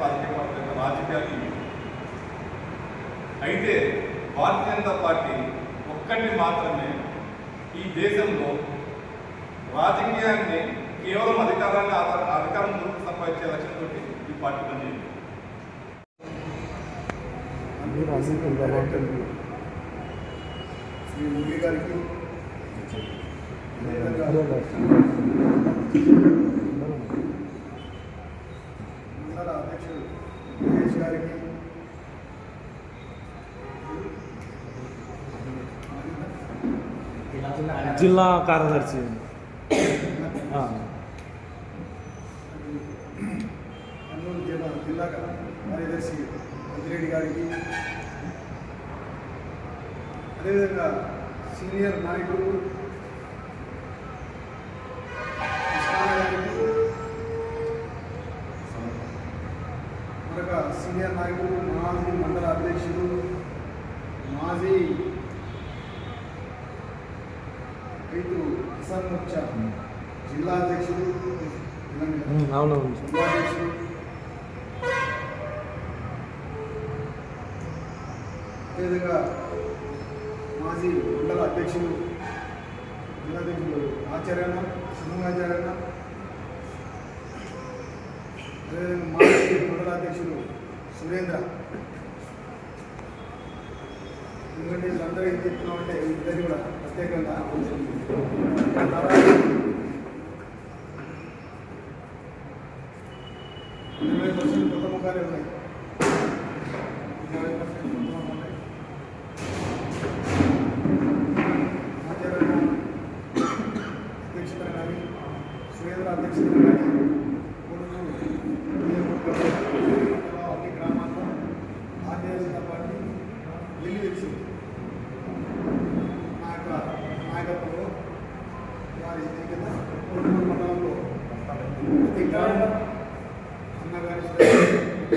రాజకీయ పార్టీ యొక్క రాజకీయాలు. అయితే భారతీయ జనతా పార్టీ ఒక్కటి మాత్రమే ఈ దేశంలో రాజకీయాన్ని కేవలం అధికారం సంపాదించే లక్ష్యంతో ఈ పార్టీ పనిచేయండి. శ్రీ మురళి గారికి మండల అధ్యక్షుడు మహేష్ గారికి జిల్లా కార్యదర్శి కర్నూలు జిల్లా కార్యదర్శి పెద్దిరెడ్డి గారికి, అదేవిధంగా సీనియర్ నాయకులు కృష్ణ గారికి, మరొక సీనియర్ నాయకులు మాజీ మండల అధ్యక్షులు, మాజీ రైతు కిసాన్ మోర్చా జిల్లా అధ్యక్షులు, ఉపాధ్యక్షులు, అదేవిధంగా మాజీ మండల అధ్యక్షులు, జిల్లాధ్యక్షులు ఆచార్యన్న సింహాచార్యన్న, అదేవిధంగా మాజీ మండల అధ్యక్షులు సురేంద్ర. ఎందుకంటే వీళ్ళందరూ ఏం చెప్తున్నామంటే ఇద్దరు కూడా ప్రత్యేకంగా 20% కొత్త ముఖాలే ఉన్నాయి. 20% కొత్త ముఖాలు ఉన్నాయి. ఆచార్య అధ్యక్షతన కానీ సురేంద్ర అధ్యక్షతన కానీ అన్ని గ్రామాల్లో భారతీయ జనతా పార్టీ వెళ్ళి వచ్చింది. నా యొక్క నాయకత్వంలో వారి కింద కోటూరు మండలంలో ప్రతి గ్రామం అన్నగారి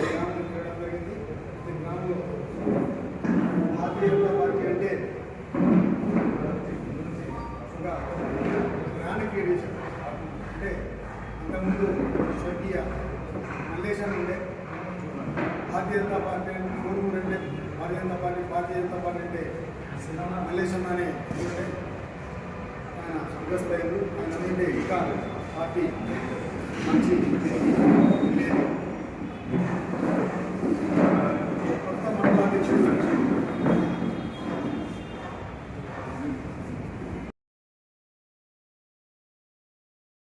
గ్రామం చేయడం జరిగింది. ప్రతి గ్రామంలో భారతీయ జనతా పార్టీ అంటే ఒక బ్రాండ్ క్రియేట్ చేశారు. అంటే ఇంతకుముందు స్వర్గీయ మల్లేశన్ ఉండే భారతీయ జనతా పార్టీ అంటే కోటూరు అంటే భారతీయ జనతా పార్టీ అంటే మల్లేశన్ అనే ఉంటే ఆయన స్వర్గస్థులైంది. ఆయన అంటే ఇంకా పార్టీ మంచి